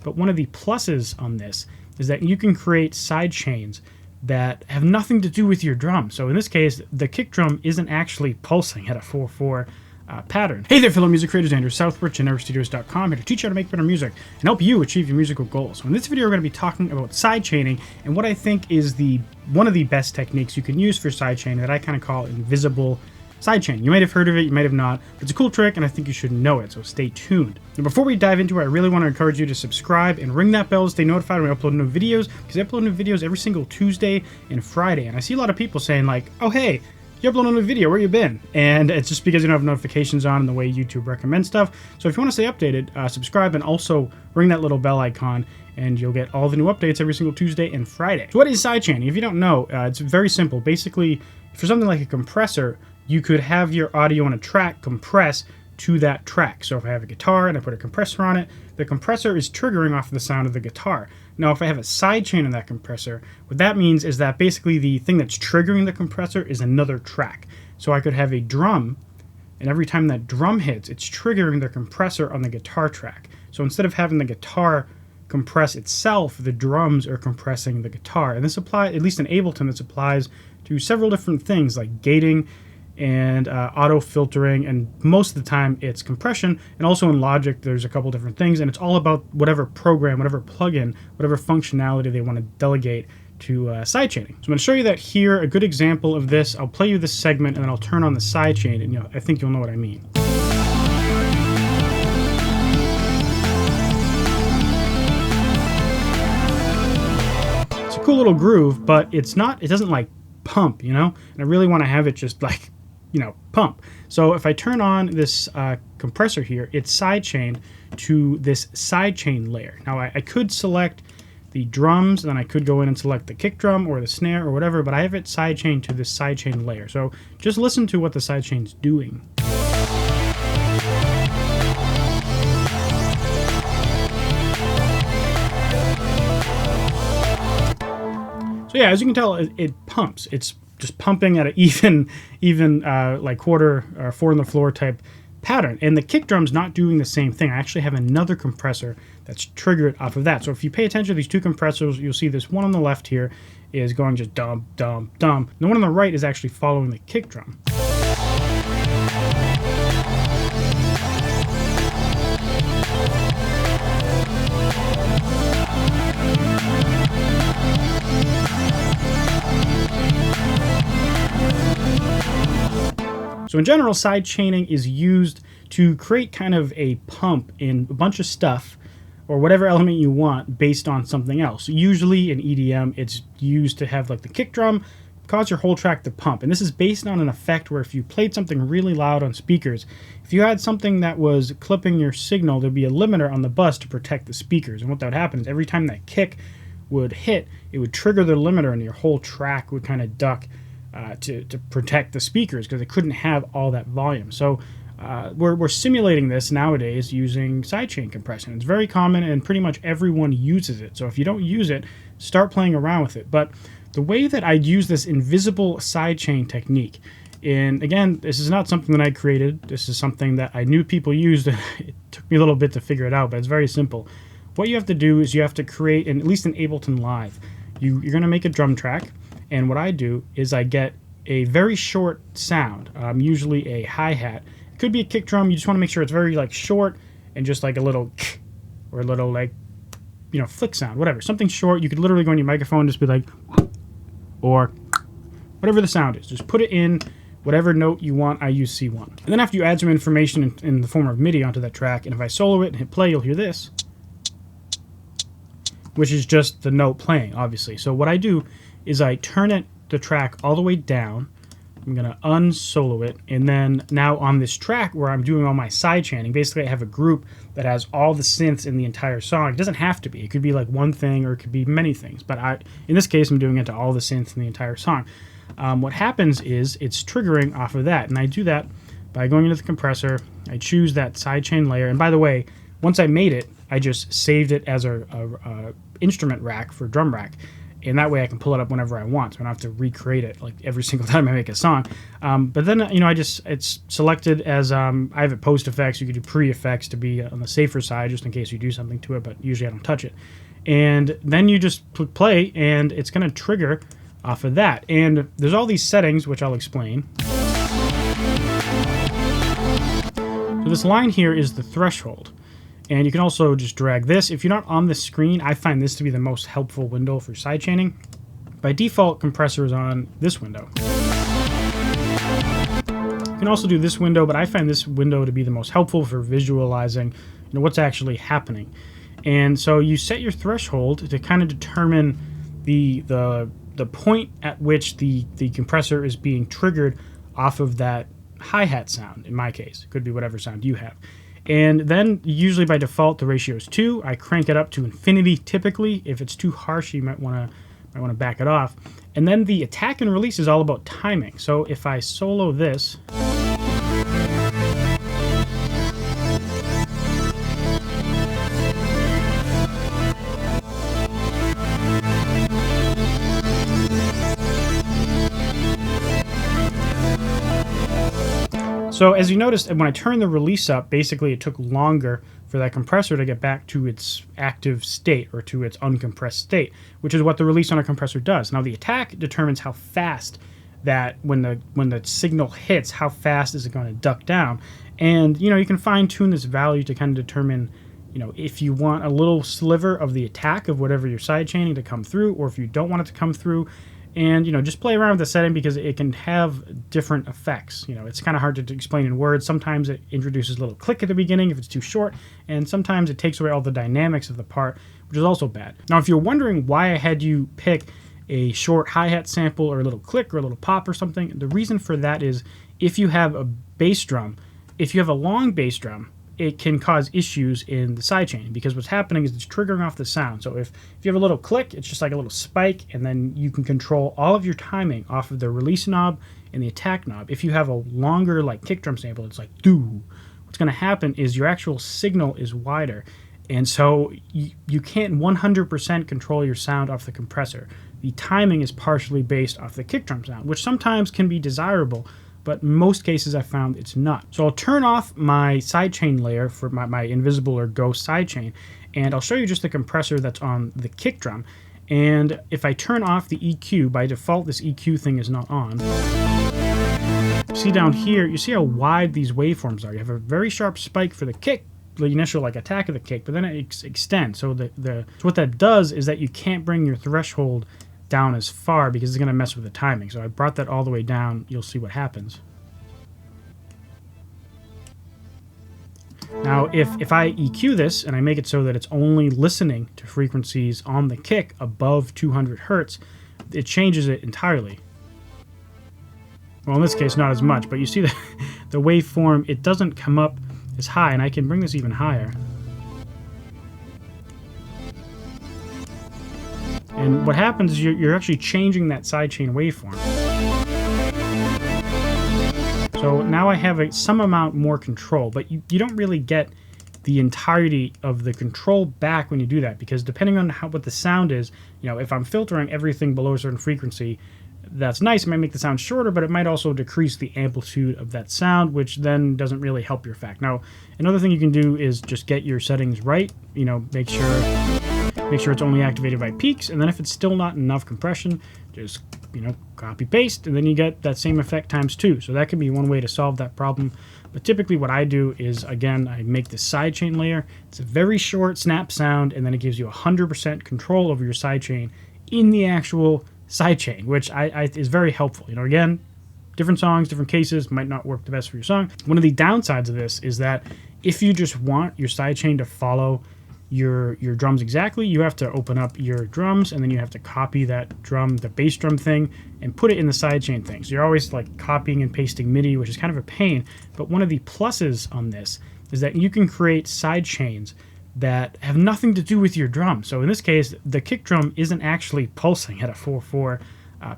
But one of the pluses on this is that you can create side chains that have nothing to do with your drum. So in this case, the kick drum isn't actually pulsing at a 4/4 pattern. Hey there, fellow music creators. Andrew Southworth, GeneRicStudios.com, here to teach you how to make better music and help you achieve your musical goals. So in this video, we're going to be talking about sidechaining and what I think is one of the best techniques you can use for sidechaining that I kind of call invisible sidechain. You might have heard of it, you might have not. It's a cool trick, and I think you should know it, so stay tuned. Now, before we dive into it, I really want to encourage you to subscribe and ring that bell to stay notified when I upload new videos, because I upload new videos every single Tuesday and Friday, and I see a lot of people saying like, oh hey, you upload a new video, where you been? And it's just because you don't have notifications on and the way YouTube recommends stuff. So if you want to stay updated, subscribe and also ring that little bell icon, and you'll get all the new updates every single Tuesday and Friday. So what is sidechaining? If you don't know, it's very simple. Basically, for something like a compressor, you could have your audio on a track compress to that track. So if I have a guitar and I put a compressor on it, the compressor is triggering off the sound of the guitar. Now, if I have a sidechain on that compressor, what that means is that basically the thing that's triggering the compressor is another track. So I could have a drum, and every time that drum hits, it's triggering the compressor on the guitar track. So instead of having the guitar compress itself, the drums are compressing the guitar. And this applies, at least in Ableton, this applies to several different things like gating and auto filtering, and most of the time it's compression. And also in Logic there's a couple different things, and it's all about whatever program, whatever plugin, whatever functionality they want to delegate to sidechaining. So I'm going to show you that here, a good example of this. I'll play you this segment and then I'll turn on the sidechain, and I think you'll know what I mean. It's a cool little groove, but it doesn't like pump, and I really want to have it just like pump. So if I turn on this compressor here, it's sidechained to this sidechain layer. Now I could select the drums, and then I could go in and select the kick drum or the snare or whatever, but I have it sidechained to this sidechain layer. So just listen to what the sidechain's doing. So yeah, as you can tell, it pumps. It's just pumping at an even like quarter or 4 on the floor type pattern. And the kick drum's not doing the same thing. I actually have another compressor that's triggered off of that. So if you pay attention to these two compressors, you'll see this one on the left here is going just dum, dum, dum. And the one on the right is actually following the kick drum. So in general, sidechaining is used to create kind of a pump in a bunch of stuff or whatever element you want based on something else. Usually in EDM, it's used to have like the kick drum cause your whole track to pump. And this is based on an effect where if you played something really loud on speakers, if you had something that was clipping your signal, there'd be a limiter on the bus to protect the speakers. And what that would happen is every time that kick would hit, it would trigger the limiter and your whole track would kind of duck to protect the speakers because it couldn't have all that volume. So we're simulating this nowadays using sidechain compression. It's very common and pretty much everyone uses it. So if you don't use it, start playing around with it. But the way that I use this invisible sidechain technique, and again, this is not something that I created. This is something that I knew people used. It took me a little bit to figure it out, but it's very simple. What you have to do is you have to create, at least in Ableton Live, you're going to make a drum track. And what I do is I get a very short sound, usually a hi-hat. It could be a kick drum. You just want to make sure it's very like short and just like a little or a little like, flick sound, whatever. Something short. You could literally go on your microphone and just be like, or whatever the sound is. Just put it in whatever note you want. I use C1. And then after you add some information in the form of MIDI onto that track, and if I solo it and hit play, you'll hear this, which is just the note playing, obviously. So what I do is I turn the track all the way down. I'm going to unsolo it, and then now on this track where I'm doing all my sidechaining, basically I have a group that has all the synths in the entire song. It doesn't have to be. It could be like one thing or it could be many things, but in this case I'm doing it to all the synths in the entire song. What happens is it's triggering off of that, and I do that by going into the compressor. I choose that sidechain layer, and by the way, once I made it, I just saved it as a instrument rack for drum rack. and that way I can pull it up whenever I want, so I don't have to recreate it like every single time I make a song. But then, you know, it's selected as, I have it post effects. You can do pre-effects to be on the safer side, just in case you do something to it, but usually I don't touch it. And then you just click play, and it's going to trigger off of that. And there's all these settings, which I'll explain. So this line here is the threshold. And you can also just drag this. If you're not on the screen, I find this to be the most helpful window for sidechaining. By default, compressor is on this window. You can also do this window, but I find this window to be the most helpful for visualizing, you know, what's actually happening. And so you set your threshold to kind of determine the point at which the compressor is being triggered off of that hi-hat sound. In my case, it could be whatever sound you have. And then usually by default the ratio is 2. I crank it up to infinity typically. If it's too harsh, you might want to back it off. And then the attack and release is all about timing. So if I solo this, so as you noticed, when I turned the release up, basically it took longer for that compressor to get back to its active state or to its uncompressed state, which is what the release on a compressor does. Now the attack determines how fast that when the signal hits, how fast is it going to duck down. And you know, you can fine tune this value to kind of determine, you know, if you want a little sliver of the attack of whatever you're sidechaining to come through, or if you don't want it to come through. And, you know, just play around with the setting because it can have different effects. You know, it's kind of hard to explain in words. Sometimes it introduces a little click at the beginning if it's too short, and sometimes it takes away all the dynamics of the part, which is also bad. Now, if you're wondering why I had you pick a short hi-hat sample or a little click or a little pop or something, the reason for that is if you have a bass drum, if you have a long bass drum, it can cause issues in the sidechain, because what's happening is it's triggering off the sound. So if you have a little click, it's just like a little spike, and then you can control all of your timing off of the release knob and the attack knob. If you have a longer like kick drum sample, it's like doo. What's going to happen is your actual signal is wider, and so you can't 100% control your sound off the compressor. The timing is partially based off the kick drum sound, which sometimes can be desirable, but in most cases I found it's not. So I'll turn off my sidechain layer for my invisible or ghost sidechain, and I'll show you just the compressor that's on the kick drum. And if I turn off the EQ, by default this EQ thing is not on. See down here, you see how wide these waveforms are. You have a very sharp spike for the kick, the initial like attack of the kick, but then it extends. So so what that does is that you can't bring your threshold down as far because it's going to mess with the timing. So I brought that all the way down. You'll see what happens. Now if I EQ this and I make it so that it's only listening to frequencies on the kick above 200 hertz, it changes it entirely. Well, in this case not as much, but you see the waveform, it doesn't come up as high, and I can bring this even higher. And what happens is you're actually changing that sidechain waveform. So now I have some amount more control, but you don't really get the entirety of the control back when you do that, because depending on what the sound is, you know, if I'm filtering everything below a certain frequency, that's nice. It might make the sound shorter, but it might also decrease the amplitude of that sound, which then doesn't really help your effect. Now, another thing you can do is just get your settings right. You know, make sure it's only activated by peaks, and then if it's still not enough compression, just, you know, copy paste, and then you get that same effect times 2. So that can be one way to solve that problem. But typically what I do is, again, I make the sidechain layer. It's a very short snap sound, and then it gives you 100% control over your sidechain in the actual sidechain, which is very helpful. You know, again, different songs, different cases, might not work the best for your song. One of the downsides of this is that if you just want your sidechain to follow your drums exactly, you have to open up your drums, and then you have to copy that drum, the bass drum thing, and put it in the sidechain thing. So you're always like copying and pasting MIDI, which is kind of a pain. But one of the pluses on this is that you can create sidechains that have nothing to do with your drum. So in this case, the kick drum isn't actually pulsing at a 4/4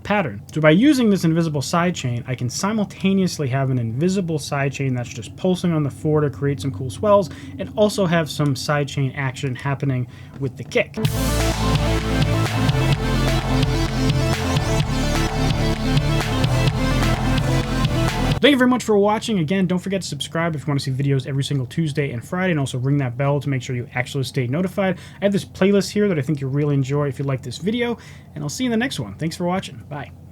pattern. So by using this invisible sidechain, I can simultaneously have an invisible sidechain that's just pulsing on the 4 to create some cool swells, and also have some sidechain action happening with the kick. Thank you very much for watching. Again, don't forget to subscribe if you want to see videos every single Tuesday and Friday, and also ring that bell to make sure you actually stay notified. I have this playlist here that I think you'll really enjoy if you like this video, and I'll see you in the next one. Thanks for watching. Bye.